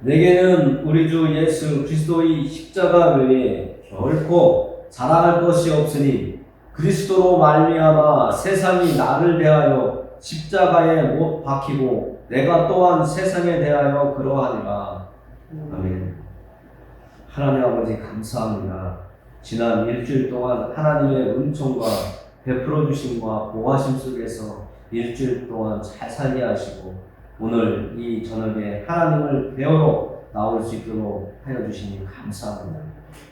내게는 우리 주 예수 그리스도의 십자가 외에 결코 자랑할 것이 없으니 그리스도로 말미암아 세상이 나를 대하여 십자가에 못 박히고 내가 또한 세상에 대하여 그러하니라. 아멘. 하나님 아버지 감사합니다. 지난 일주일 동안 하나님의 은총과 베풀어 주심과 보호하심 속에서 일주일 동안 잘 살게 하시고 오늘 이 저녁에 하나님을 배우러 나올 수 있도록 하여 주시니 감사합니다.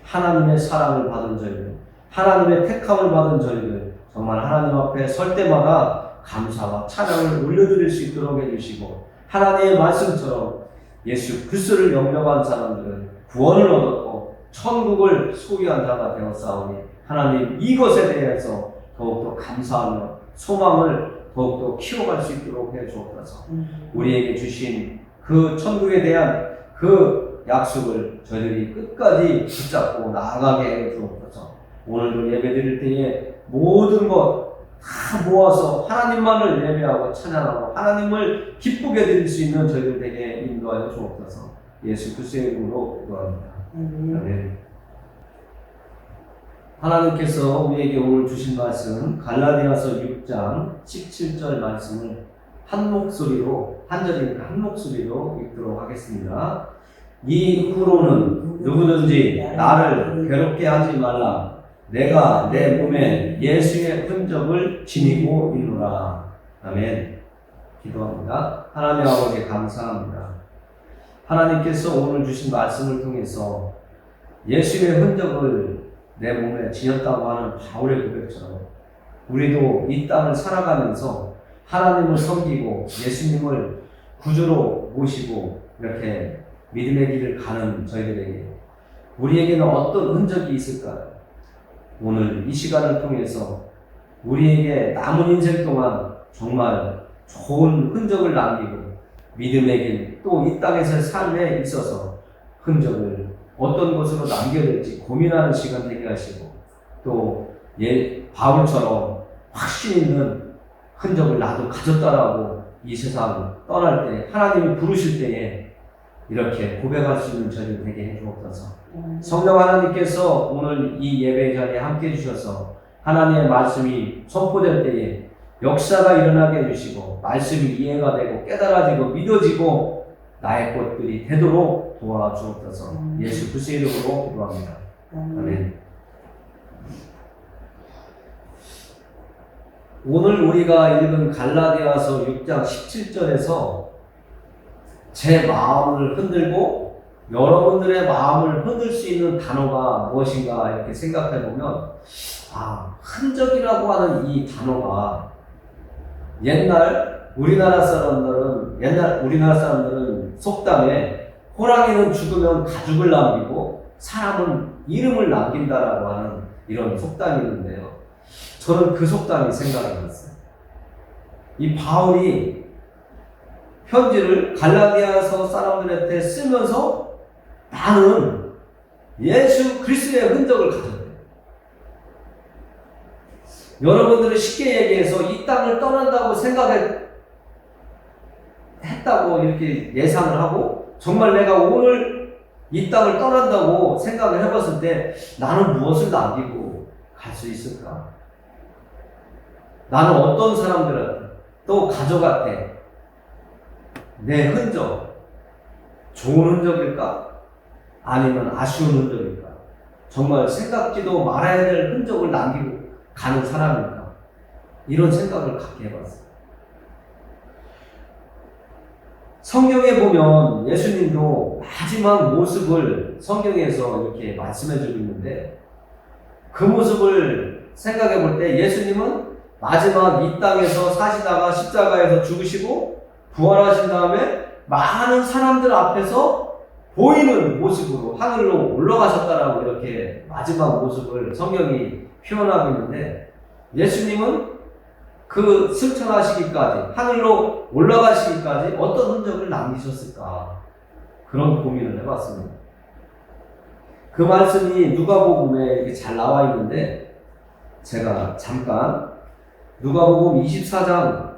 하나님의 사랑을 받은 저희들, 하나님의 택함을 받은 저희들, 정말 하나님 앞에 설 때마다 감사와 찬양을 올려드릴 수 있도록 해주시고, 하나님의 말씀처럼 예수 그리스도를 영접한 사람들은 구원을 얻었고 천국을 소유한 자가 되었사오니 하나님 이것에 대해서 더욱더 감사하며 소망을 더욱더 키워갈 수 있도록 해주옵소서. 우리에게 주신 그 천국에 대한 그 약속을 저희들이 끝까지 붙잡고 나아가게 해주옵소서. 오늘도 예배드릴 때에 모든 것 다 모아서 하나님만을 예배하고 찬양하고 하나님을 기쁘게 드릴 수 있는 저희들에게 인도하여 주옵소서. 예수 그리스도의 이름으로 기도합니다. 아멘. 하나님께서 우리에게 오늘 주신 말씀 갈라디아서 6장 17절 말씀을 한 목소리로, 한 절이니까 한 목소리로 읽도록 하겠습니다. 이후로는 누구든지 나를 괴롭게 하지 말라. 내가 내 몸에 예수의 흔적을 지니고 있노라. 아멘. 기도합니다. 하나님 아버지 감사합니다. 하나님께서 오늘 주신 말씀을 통해서 예수의 흔적을 내 몸에 지녔다고 하는 바울의 고백처럼 우리도 이 땅을 살아가면서 하나님을 섬기고 예수님을 구주로 모시고 이렇게 믿음의 길을 가는 저희들에게 우리에게는 어떤 흔적이 있을까요? 오늘 이 시간을 통해서 우리에게 남은 인생 동안 정말 좋은 흔적을 남기고 믿음의 길, 또 이 땅에서의 삶에 있어서 흔적을 어떤 것으로 남겨야 될지 고민하는 시간 되게 하시고 또 바울처럼 확신 있는 흔적을 나도 가졌다라고 이 세상 떠날 때 하나님이 부르실 때에 이렇게 고백할 수 있는 저희들 되게 해주옵소서. 성령 하나님께서 오늘 이 예배 자리에 함께 해주셔서 하나님의 말씀이 선포될 때에 역사가 일어나게 해주시고 말씀이 이해가 되고 깨달아지고 믿어지고 나의 것들이 되도록 도와주옵소서. 예수 그리스도의 이름으로 기도합니다. 아멘. 오늘 우리가 읽은 갈라디아서 6장 17절에서 제 마음을 흔들고 여러분들의 마음을 흔들 수 있는 단어가 무엇인가 이렇게 생각해 보면 흔적이라고 하는 이 단어가 옛날 우리나라 사람들은 속담에 호랑이는 죽으면 가죽을 남기고 사람은 이름을 남긴다라고 하는 이런 속담이 있는데요. 저는 그 속담이 생각이 났어요. 이 바울이 편지를 갈라디아서 사람들한테 쓰면서 나는 예수 그리스도의 흔적을 가졌대. 여러분들은 쉽게 얘기해서 이 땅을 떠난다고 했다고 이렇게 예상을 하고 정말 내가 오늘 이 땅을 떠난다고 생각을 해봤을 때 나는 무엇을 남기고 갈 수 있을까? 나는 어떤 사람들한테 또 가져갔대. 내 흔적, 좋은 흔적일까? 아니면 아쉬운 흔적일까? 정말 생각지도 말아야 될 흔적을 남기고 가는 사람일까? 이런 생각을 갖게 해봤어요. 성경에 보면 예수님도 마지막 모습을 성경에서 이렇게 말씀해주고 있는데 그 모습을 생각해 볼 때 예수님은 마지막 이 땅에서 사시다가 십자가에서 죽으시고 부활하신 다음에 많은 사람들 앞에서 보이는 모습으로 하늘로 올라가셨다라고 이렇게 마지막 모습을 성경이 표현하고 있는데 예수님은 그 승천하시기까지 하늘로 올라가시기까지 어떤 흔적을 남기셨을까 그런 고민을 해봤습니다. 그 말씀이 누가복음에 이렇게 잘 나와 있는데 제가 잠깐 누가복음 24장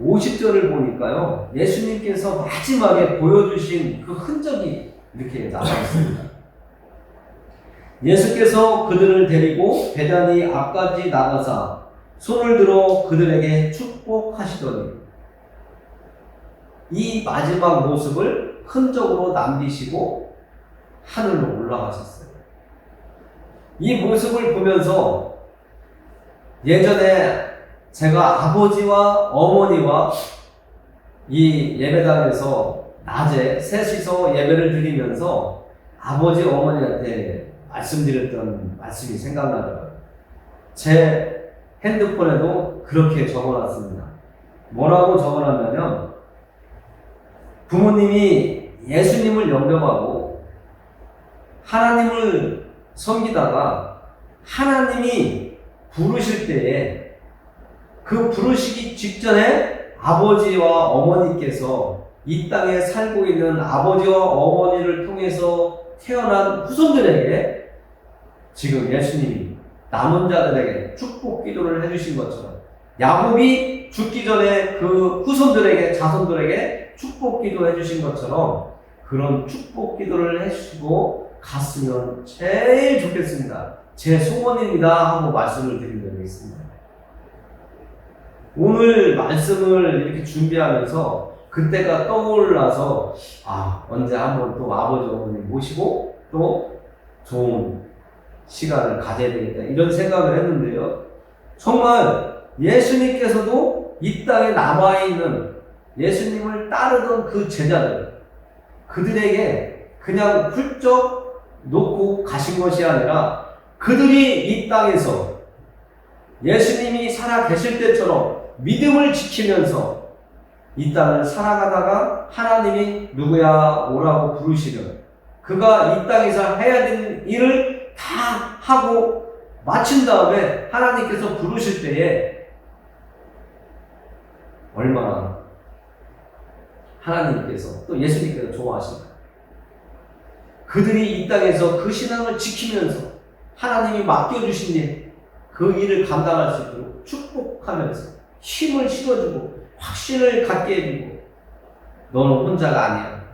50절을 보니까요, 예수님께서 마지막에 보여주신 그 흔적이 이렇게 나와 있습니다. 예수께서 그들을 데리고 베다니 앞까지 나가사 손을 들어 그들에게 축복하시더니, 이 마지막 모습을 흔적으로 남기시고 하늘로 올라가셨어요. 이 모습을 보면서 예전에 제가 아버지와 어머니와 이 예배당에서 낮에 셋이서 예배를 드리면서 아버지 어머니한테 말씀드렸던 말씀이 생각나더라고요. 제 핸드폰에도 그렇게 적어놨습니다. 뭐라고 적어놨냐면, 부모님이 예수님을 영접하고 하나님을 섬기다가 하나님이 부르실 때에 그 부르시기 직전에 아버지와 어머니께서 이 땅에 살고 있는 아버지와 어머니를 통해서 태어난 후손들에게 지금 예수님이 남은 자들에게 축복 기도를 해주신 것처럼, 야곱이 죽기 전에 그 후손들에게, 자손들에게 축복 기도 해주신 것처럼 그런 축복 기도를 해주시고 갔으면 제일 좋겠습니다. 제 소원입니다 하고 말씀을 드린 적이 있습니다. 오늘 말씀을 이렇게 준비하면서 그때가 떠올라서 언제 한번 또 아버지 어머니 모시고 또 좋은 시간을 가져야 되겠다 이런 생각을 했는데요. 정말 예수님께서도 이 땅에 남아있는 예수님을 따르던 그 제자들, 그들에게 그냥 훌쩍 놓고 가신 것이 아니라 그들이 이 땅에서 예수님이 살아 계실 때처럼 믿음을 지키면서 이 땅을 살아가다가 하나님이 누구야 오라고 부르시면 그가 이 땅에서 해야 되는 일을 다 하고 마친 다음에 하나님께서 부르실 때에 얼마나 하나님께서 또 예수님께서 좋아하신다. 그들이 이 땅에서 그 신앙을 지키면서 하나님이 맡겨주신 일, 그 일을 감당할 수 있도록 축복하면서 힘을 실어주고 확신을 갖게 해주고, 너는 혼자가 아니야.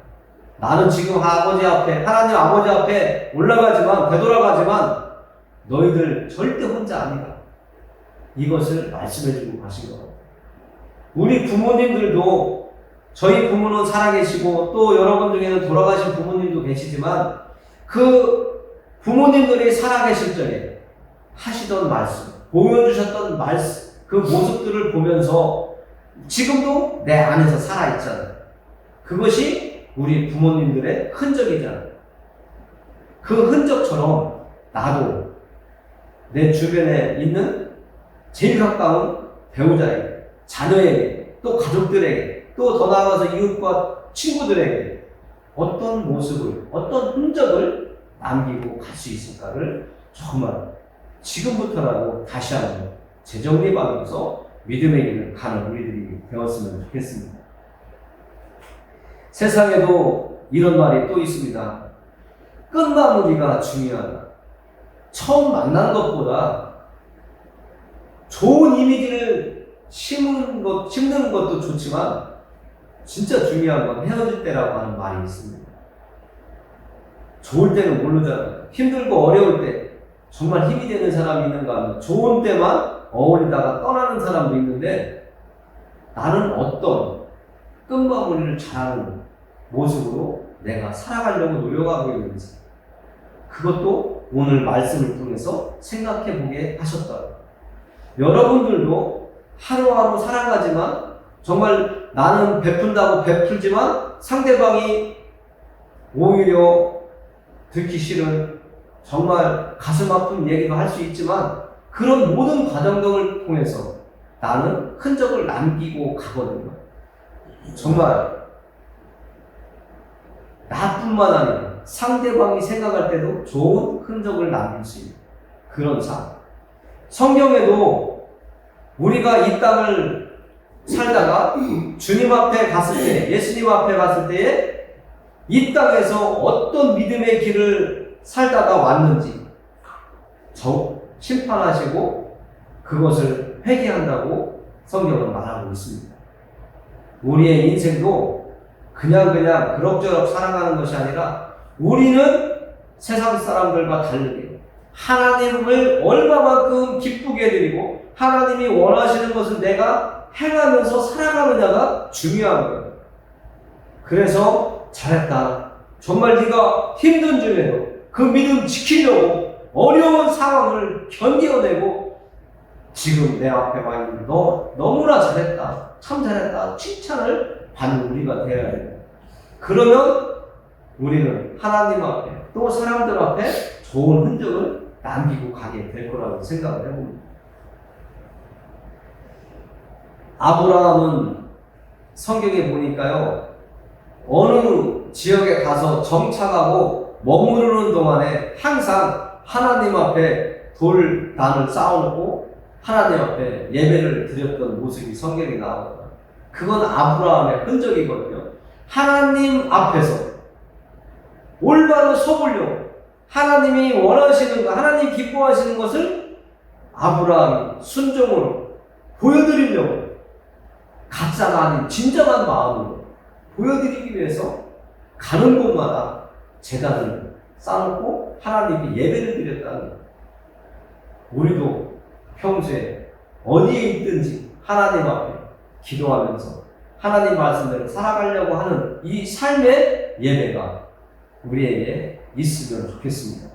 나는 지금 아버지 앞에, 하나님 아버지 앞에 올라가지만, 되돌아가지만 너희들 절대 혼자 아니다. 이것을 말씀해주고 가신 것 같아요. 우리 부모님들도, 저희 부모는 살아계시고 또 여러분 중에는 돌아가신 부모님도 계시지만 그 부모님들이 살아계실 적에 하시던 말씀, 보여주셨던 말씀, 그 모습들을 보면서 지금도 내 안에서 살아있잖아요. 그것이 우리 부모님들의 흔적이잖아요. 그 흔적처럼 나도 내 주변에 있는 제일 가까운 배우자에게, 자녀에게, 또 가족들에게, 또 더 나아가서 이웃과 친구들에게 어떤 모습을, 어떤 흔적을 남기고 갈 수 있을까를 정말 지금부터라도 다시 한번 재정립하면서 믿음의 길을 가는 우리들이 되었으면 좋겠습니다. 세상에도 이런 말이 또 있습니다. 끝마무리가 중요하다. 처음 만난 것보다 좋은 이미지를 심는 것도 좋지만 진짜 중요한 건 헤어질 때라고 하는 말이 있습니다. 좋을 때는 모르잖아요. 힘들고 어려울 때 정말 힘이 되는 사람이 있는가 하면 좋은 때만 어울리다가 떠나는 사람도 있는데, 나는 어떤 끝마무리를 잘하는 모습으로 내가 살아가려고 노력하고 있는지, 그것도 오늘 말씀을 통해서 생각해 보게 하셨다. 여러분들도 하루하루 살아가지만 정말 나는 베푼다고 베풀지만 상대방이 오히려 듣기 싫은 정말 가슴 아픈 얘기도 할 수 있지만, 그런 모든 과정들을 통해서 나는 흔적을 남기고 가거든요. 정말 나뿐만 아니라 상대방이 생각할 때도 좋은 흔적을 남길 수 있는 그런 삶. 성경에도 우리가 이 땅을 살다가 주님 앞에 갔을 때, 예수님 앞에 갔을 때에 이 땅에서 어떤 믿음의 길을 살다가 왔는지 심판하시고 그것을 회개한다고 성경은 말하고 있습니다. 우리의 인생도 그냥 그럭저럭 살아가는 것이 아니라 우리는 세상 사람들과 다르게 하나님을 얼마만큼 기쁘게 해드리고 하나님이 원하시는 것을 내가 행하면서 살아가느냐가 중요한 거예요. 그래서 잘했다. 정말 네가 힘든 중에도 그 믿음 지키려고 어려운 상황을 견뎌내고 지금 내 앞에 와 있는 너 너무나 잘했다. 참 잘했다. 칭찬을 받는 우리가 되어야 해요. 그러면 우리는 하나님 앞에 또 사람들 앞에 좋은 흔적을 남기고 가게 될 거라고 생각을 해봅니다. 아브라함은 성경에 보니까요, 어느 지역에 가서 정착하고 머무르는 동안에 항상 하나님 앞에 돌단을 쌓아놓고 하나님 앞에 예배를 드렸던 모습이 성경에 나옵니다. 그건 아브라함의 흔적이거든요. 하나님 앞에서 올바로 서보려고 하나님이 원하시는 것, 하나님 기뻐하시는 것을 아브라함이 순종으로 보여드리려고 가짜가 아닌 진정한 마음으로 보여드리기 위해서 가는 곳마다 제단을 쌓아놓고 하나님께 예배를 드렸다는 거예요. 우리도 평소에 어디에 있든지 하나님 앞에 기도하면서 하나님 말씀대로 살아가려고 하는 이 삶의 예배가 우리에게 있으면 좋겠습니다.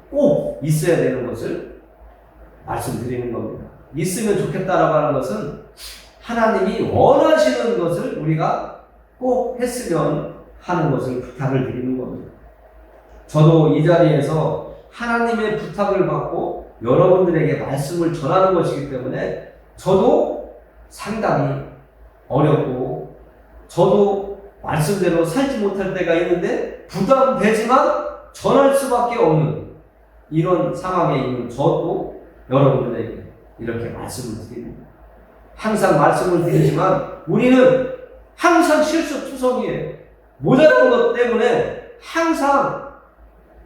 꼭 있어야 되는 것을 말씀드리는 겁니다. 있으면 좋겠다라고 하는 것은 하나님이 원하시는 것을 우리가 꼭 했으면 하는 것을 부탁을 드리는 겁니다. 저도 이 자리에서 하나님의 부탁을 받고 여러분들에게 말씀을 전하는 것이기 때문에 저도 상당히 어렵고 저도 말씀대로 살지 못할 때가 있는데 부담되지만 전할 수밖에 없는 이런 상황에 있는 저도 여러분들에게 이렇게 말씀을 드립니다. 항상 말씀을 드리지만 우리는 항상 실수투성이에요. 모자란 것 때문에 항상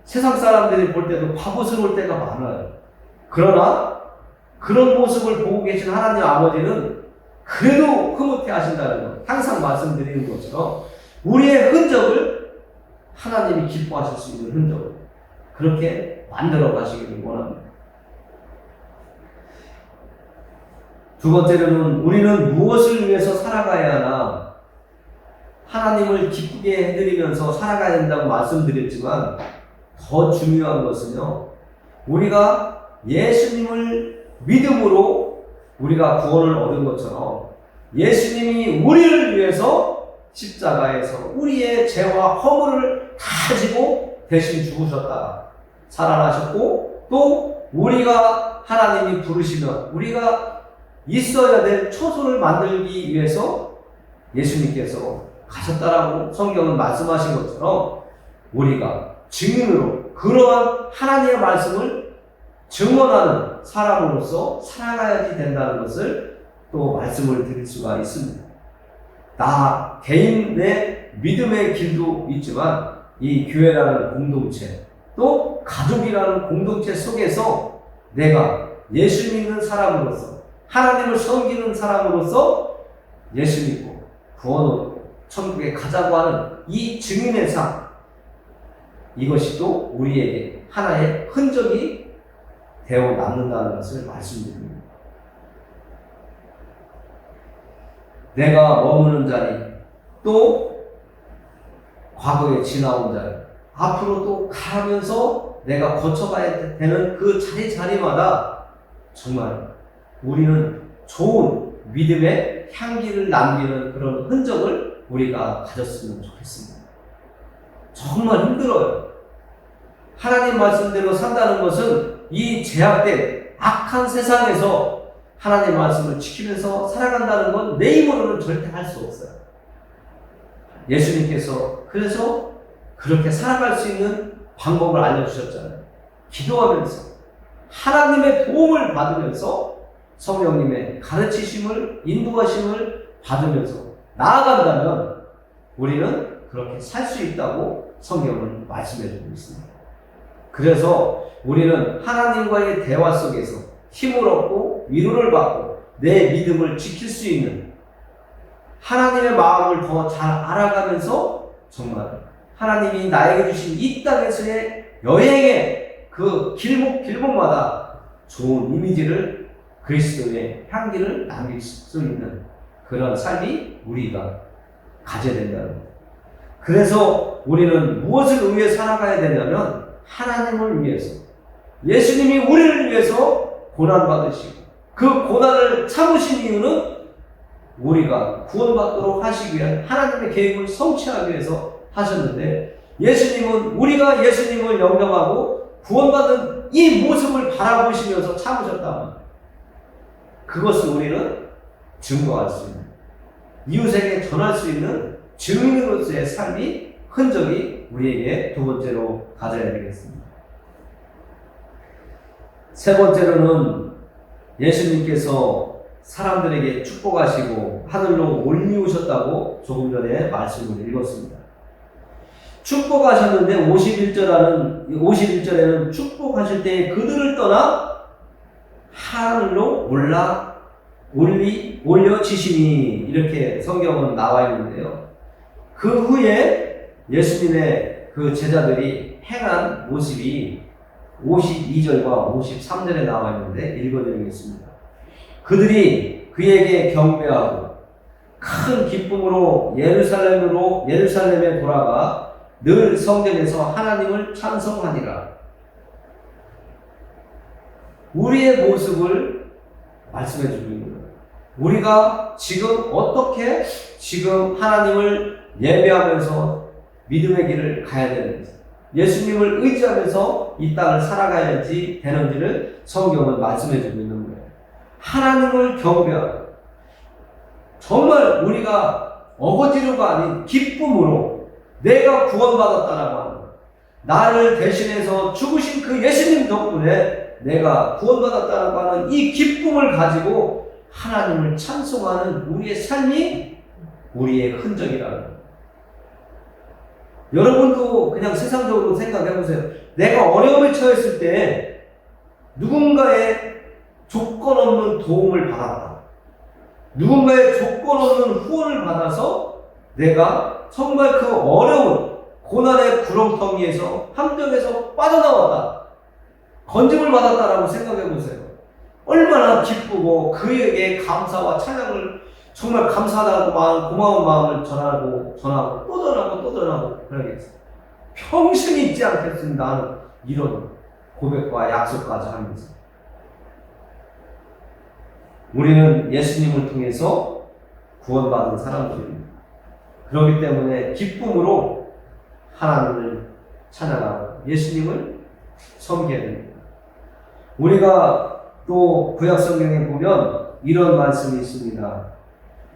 세상 사람들이 볼 때도 바보스러울 때가 많아요. 그러나 그런 모습을 보고 계신 하나님 아버지는 그래도 흐뭇해 하신다는 것, 항상 말씀드리는 것처럼 우리의 흔적을 하나님이 기뻐하실 수 있는 흔적을 그렇게 만들어 가시기를 원합니다. 두 번째로는 우리는 무엇을 위해서 살아가야 하나, 하나님을 기쁘게 해드리면서 살아가야 된다고 말씀드렸지만 더 중요한 것은요, 우리가 예수님을 믿음으로 우리가 구원을 얻은 것처럼 예수님이 우리를 위해서 십자가에서 우리의 죄와 허물을 다 지고 대신 죽으셨다 살아나셨고, 또 우리가 하나님이 부르시면 우리가 있어야 될 처소를 만들기 위해서 예수님께서 가셨다라고 성경은 말씀하신 것처럼 우리가 증인으로 그러한 하나님의 말씀을 증언하는 사람으로서 살아가야지 된다는 것을 또 말씀을 드릴 수가 있습니다. 나 개인의 믿음의 길도 있지만 이 교회라는 공동체 또 가족이라는 공동체 속에서 내가 예수 믿는 사람으로서 하나님을 섬기는 사람으로서 예수 믿고 구원 얻고 천국에 가자고 하는 이 증인의 삶, 이것이 또 우리에게 하나의 흔적이 되어 남는다는 것을 말씀드립니다. 내가 머무는 자리, 또 과거에 지나온 자리, 앞으로 또 가면서 내가 거쳐가야 되는 그 자리마다 정말 우리는 좋은 믿음의 향기를 남기는 그런 흔적을 우리가 가졌으면 좋겠습니다. 정말 힘들어요. 하나님 말씀대로 산다는 것은 이 제약된 악한 세상에서 하나님 말씀을 지키면서 살아간다는 건 내 힘으로는 절대 할 수 없어요. 예수님께서 그래서 그렇게 살아갈 수 있는 방법을 알려주셨잖아요. 기도하면서 하나님의 도움을 받으면서 성령님의 가르치심을, 인도하심을 받으면서 나아간다면 우리는 그렇게 살 수 있다고 성경은 말씀해 주고 있습니다. 그래서 우리는 하나님과의 대화 속에서 힘을 얻고 위로를 받고 내 믿음을 지킬 수 있는 하나님의 마음을 더 잘 알아가면서 정말 하나님이 나에게 주신 이 땅에서의 여행의 그 길목마다 좋은 이미지를 그리스도의 향기를 남길 수 있는 그런 삶이 우리가 가져야 된다는 거예요. 그래서 우리는 무엇을 위해 살아가야 되냐면 하나님을 위해서, 예수님이 우리를 위해서 고난받으시고 그 고난을 참으신 이유는 우리가 구원받도록 하시기 위한 하나님의 계획을 성취하기 위해서 하셨는데, 예수님은 우리가 예수님을 영접하고 구원받은 이 모습을 바라보시면서 참으셨다면 그것을 우리는 증거할 수 있는, 이웃에게 전할 수 있는 증인으로서의 삶이, 흔적이 우리에게 두 번째로 가져야 되겠습니다. 세 번째로는 예수님께서 사람들에게 축복하시고 하늘로 올리우셨다고 조금 전에 말씀을 읽었습니다. 축복하셨는데 51절에는 축복하실 때 그들을 떠나 하늘로 올려지시니 이렇게 성경은 나와 있는데요. 그 후에 예수님의 그 제자들이 행한 모습이 52절과 53절에 나와 있는데 읽어드리겠습니다. 그들이 그에게 경배하고 큰 기쁨으로 예루살렘에 돌아가 늘 성전에서 하나님을 찬송하니라. 우리의 모습을 말씀해 주고 있는 거예요. 우리가 지금 어떻게 지금 하나님을 예배하면서 믿음의 길을 가야 되는지, 예수님을 의지하면서 이 땅을 살아가야지 되는지를 성경은 말씀해 주고 있는 거예요. 하나님을 경배하고 정말 우리가 어거지로가 아닌 기쁨으로 내가 구원받았다라고 하는 거예요. 나를 대신해서 죽으신 그 예수님 덕분에 내가 구원받았다라고 하는 이 기쁨을 가지고 하나님을 찬송하는 우리의 삶이 우리의 흔적이라는 거예요. 여러분도 그냥 세상적으로 생각해 보세요. 내가 어려움에 처했을 때 누군가의 조건 없는 도움을 받았다. 누군가의 조건 없는 후원을 받아서 내가 정말 그 어려운 고난의 구렁텅이에서 함정에서 빠져나왔다. 건짐을 받았다라고 생각해 보세요. 얼마나 기쁘고 그에게 감사와 찬양을, 정말 감사하다고 고마운 마음을 전하고 또 전하고 그러겠어요. 평생 잊지 않겠습니다. 나는 이런 고백과 약속까지 하면서 우리는 예수님을 통해서 구원받은 사람들입니다. 그렇기 때문에 기쁨으로 하나님을 찬양하고 예수님을 섬겨야 됩니다. 우리가 또 구약성경에 보면 이런 말씀이 있습니다.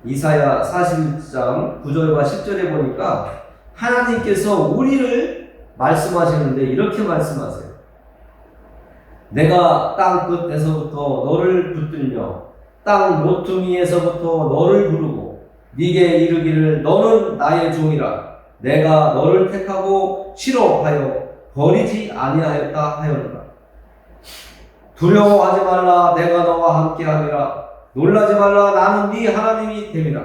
이사야 41장 9절과 10절에 보니까 하나님께서 우리를 말씀하시는데 이렇게 말씀하세요. 내가 땅 끝에서부터 너를 붙들며 땅 모퉁이에서부터 너를 부르고 네게 이르기를 너는 나의 종이라. 내가 너를 택하고 싫어하여 버리지 아니하였다 하였노라. 두려워하지 말라. 내가 너와 함께하리라. 놀라지 말라. 나는 네 하나님이 됨이라.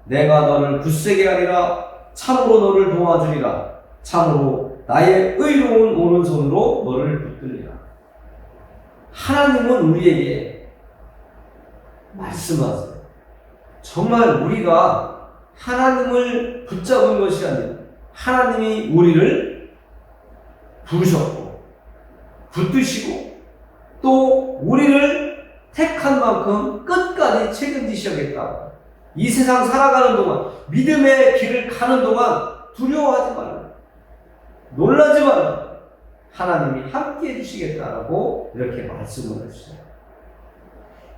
내가 너를 굳세게 하리라. 참으로 너를 도와주리라. 참으로 나의 의로운 오른손으로 너를 붙들리라. 하나님은 우리에게 말씀하세요. 정말 우리가 하나님을 붙잡은 것이 아니라 하나님이 우리를 부르셨고 붙드시고 또 우리를 택한 만큼 끝까지 책임지셔야겠다. 이 세상 살아가는 동안, 믿음의 길을 가는 동안 두려워하지 말라. 놀라지 말라. 하나님이 함께 해주시겠다라고 이렇게 말씀을 해주세요.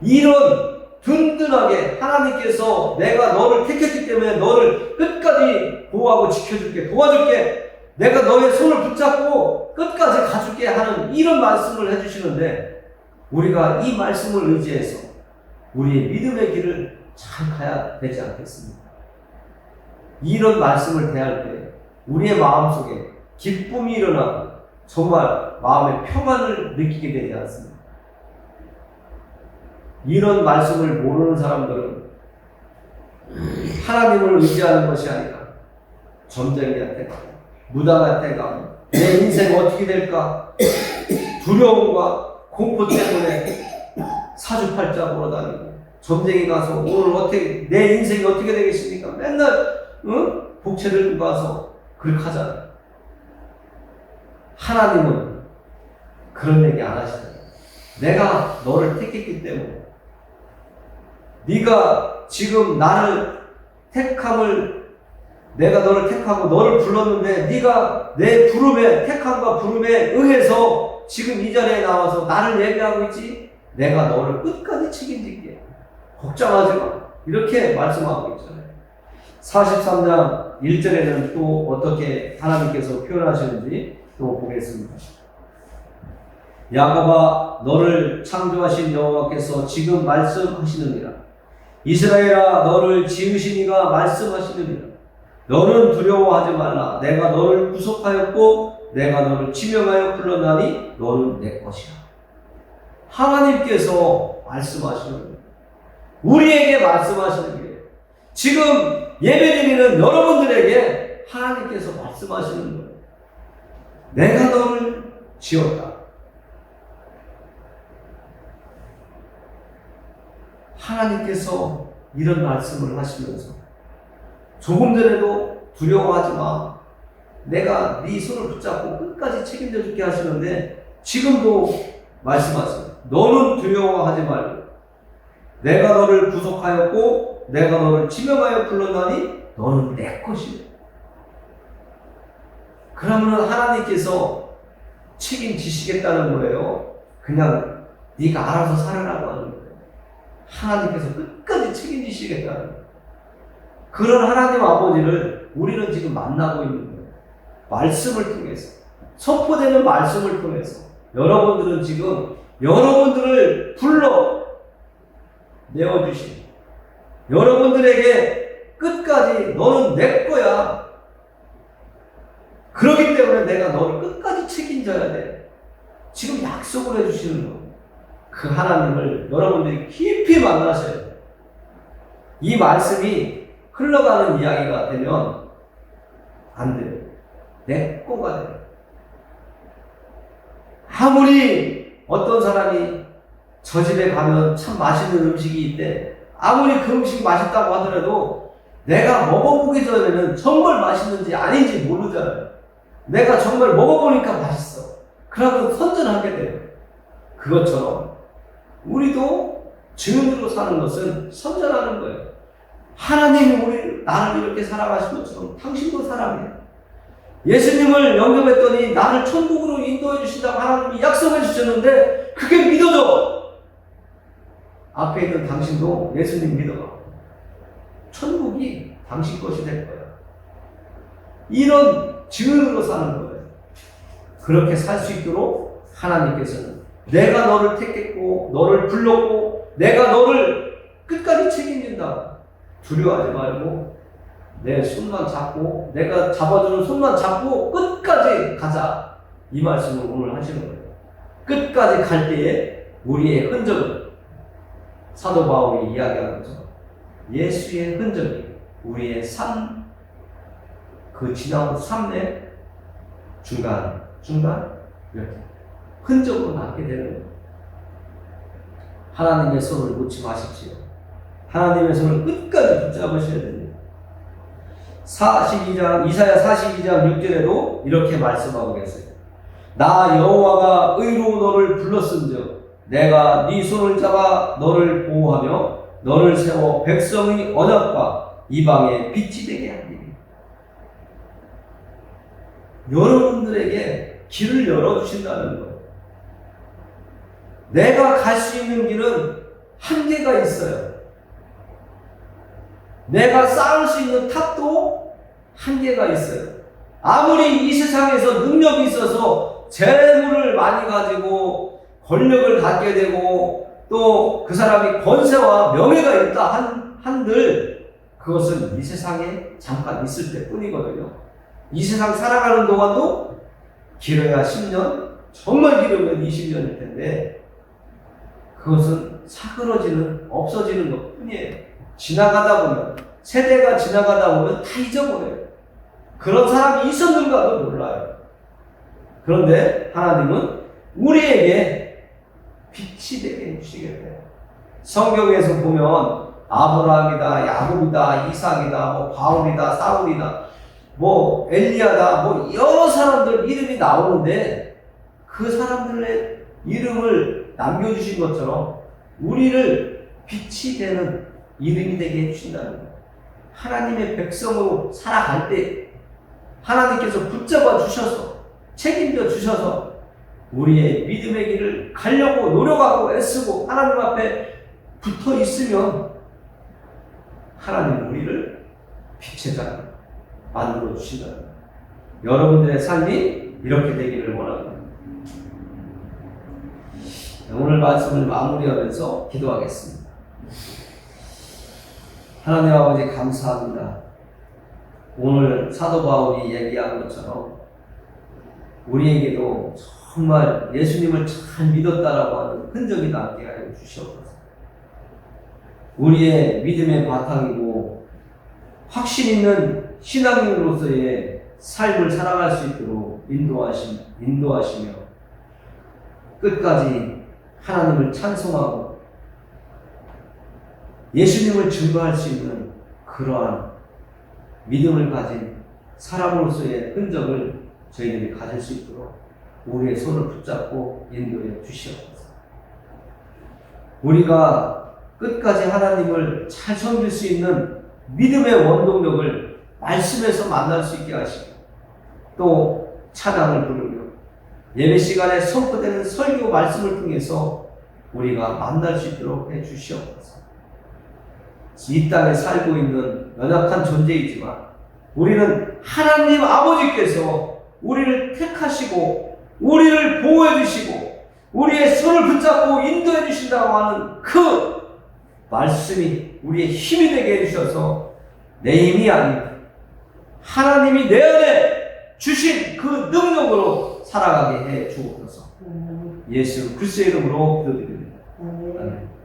이런 든든하게 하나님께서 내가 너를 택했기 때문에 너를 끝까지 보호하고 지켜줄게, 도와줄게, 내가 너의 손을 붙잡고 끝까지 가줄게 하는 이런 말씀을 해주시는데, 우리가 이 말씀을 의지해서 우리의 믿음의 길을 잘 가야 되지 않겠습니까? 이런 말씀을 대할 때 우리의 마음속에 기쁨이 일어나고 정말 마음의 평안을 느끼게 되지 않습니까? 이런 말씀을 모르는 사람들은 하나님을 의지하는 것이 아니라 점쟁이한테 가고 무당한테 가고 내 인생 어떻게 될까 두려움과 공포 때문에 사주팔자 보러 다니고 점쟁이 가서 오늘 어떻게 내 인생이 어떻게 되겠습니까? 맨날 복채 들고 가서 그렇게 하잖아요. 하나님은 그런 얘기 안 하시잖아요. 내가 너를 택했기 때문에 네가 지금 나를 내가 너를 택하고 너를 불렀는데 네가 내 부름에 택함과 부름에 응해서 지금 이 자리에 나와서 나를 예배하고 있지. 내가 너를 끝까지 책임질게. 걱정하지 마. 이렇게 말씀하고 있잖아요. 43장 1절에는 또 어떻게 하나님께서 표현하시는지 또 보겠습니다. 야곱아 너를 창조하신 여호와께서 지금 말씀하시느니라. 이스라엘아 너를 지으신 이가 말씀하시느니라. 너는 두려워하지 말라. 내가 너를 구속하였고 내가 너를 지명하여 불렀나니 너는 내 것이라. 하나님께서 말씀하시는 거예요. 우리에게 말씀하시는 거예요. 지금 예배드리는 여러분들에게 하나님께서 말씀하시는 거예요. 내가 너를 지었다. 하나님께서 이런 말씀을 하시면서 조금 전에도 두려워하지 마. 내가 네 손을 붙잡고 끝까지 책임져 줄게 하시는데 지금도 말씀하세요. 너는 두려워하지 말고 내가 너를 구속하였고 내가 너를 지명하여 불렀나니 너는 내 것이다. 그러면 하나님께서 책임지시겠다는 거예요. 그냥 네가 알아서 살아라고 하는 거예요. 하나님께서 끝까지 책임지시겠다는 거예요. 그런 하나님 아버지를 우리는 지금 만나고 있는 거예요. 말씀을 통해서, 선포되는 말씀을 통해서 여러분들은 지금 여러분들을 불러 내어주신, 여러분들에게 끝까지 너는 내 거야. 그렇기 때문에 내가 너를 끝까지 책임져야 돼. 지금 약속을 해주시는 거예요. 그 하나님을 여러분들이 깊이 만나셔야 돼요. 이 말씀이 흘러가는 이야기가 되면 안 돼요. 내 거가 돼요. 아무리 어떤 사람이 저 집에 가면 참 맛있는 음식이 있대. 아무리 그 음식이 맛있다고 하더라도 내가 먹어보기 전에는 정말 맛있는지 아닌지 모르잖아요. 내가 정말 먹어보니까 맛있어. 그러면 선전하게 돼요. 그것처럼 우리도 증인으로 사는 것은 선전하는 거예요. 하나님이 나를 이렇게 살아가신 것처럼 당신도 사랑해. 예수님을 영접했더니 나를 천국으로 인도해 주신다고 하나님이 약속해 주셨는데 그게 믿어져. 앞에 있는 당신도 예수님 믿어봐. 천국이 당신 것이 될 거야. 이런 증인으로 사는 거예요. 그렇게 살 수 있도록 하나님께서는 내가 너를 택했고 너를 불렀고 내가 너를 끝까지 책임진다. 두려워하지 말고 내 손만 잡고 내가 잡아주는 손만 잡고 끝까지 가자. 이 말씀을 오늘 하시는 거예요. 끝까지 갈 때에 우리의 흔적은 사도 바울이 이야기하는 것처럼 예수의 흔적이 우리의 삶, 그 지나온 삶의 중간 이렇게 흔적으로 남게 되는 거예요. 하나님의 손을 놓지 마십시오. 하나님의 손을 끝까지 붙잡으셔야 됩니다. 이사야 42장 6절에도 이렇게 말씀하고 계세요. 나 여호와가 의로 너를 불렀은즉 내가 네 손을 잡아 너를 보호하며 너를 세워 백성의 언약과 이방의 빛이 되게 하리니. 여러분들에게 길을 열어주신다는 거예요. 내가 갈 수 있는 길은 한계가 있어요. 내가 쌓을 수 있는 탑도 한계가 있어요. 아무리 이 세상에서 능력이 있어서 재물을 많이 가지고 권력을 갖게 되고 또 그 사람이 권세와 명예가 있다 한들 그것은 이 세상에 잠깐 있을 때 뿐이거든요. 이 세상 살아가는 동안도 길어야 10년, 정말 길으면 20년일 텐데 그것은 사그러지는, 없어지는 것 뿐이에요. 지나가다 보면 세대가 지나가다 보면 다 잊어버려요. 그런 사람이 있었는가도 몰라요. 그런데 하나님은 우리에게 빛이 되게 해주시겠대요. 성경에서 보면 아브라함이다, 야곱이다, 이삭이다, 뭐 바울이다, 사울이다, 뭐 엘리야다, 뭐 여러 사람들 이름이 나오는데 그 사람들의 이름을 남겨주신 것처럼 우리를 빛이 되는 이름이 되게 해주신다는 거예요. 하나님의 백성으로 살아갈 때 하나님께서 붙잡아 주셔서 책임져 주셔서 우리의 믿음의 길을 가려고 노력하고 애쓰고 하나님 앞에 붙어 있으면 하나님 우리를 빛의 자로 만들어 주신다는 거예요. 여러분들의 삶이 이렇게 되기를 원합니다. 오늘 말씀을 마무리하면서 기도하겠습니다. 하나님 아버지 감사합니다. 오늘 사도 바울이 얘기한 것처럼 우리에게도 정말 예수님을 잘 믿었다라고 하는 흔적이 남게 하여 주시옵소서. 우리의 믿음의 바탕이고 확신 있는 신앙인으로서의 삶을 살아갈 수 있도록 인도하시며 끝까지 하나님을 찬송하고 예수님을 증거할 수 있는 그러한 믿음을 가진 사람으로서의 흔적을 저희들이 가질 수 있도록 우리의 손을 붙잡고 인도해 주시옵소서. 우리가 끝까지 하나님을 잘 섬길 수 있는 믿음의 원동력을 말씀에서 만날 수 있게 하시고 또 찬양을 부르며 예배 시간에 선포되는 설교 말씀을 통해서 우리가 만날 수 있도록 해 주시옵소서. 이 땅에 살고 있는 연약한 존재이지만 우리는 하나님 아버지께서 우리를 택하시고 우리를 보호해 주시고 우리의 손을 붙잡고 인도해 주신다고 하는 그 말씀이 우리의 힘이 되게 해주셔서 내 힘이 아닌 하나님이 내 안에 주신 그 능력으로 살아가게 해 주옵소서. 예수 그리스도의 이름으로 기도드립니다. 아멘.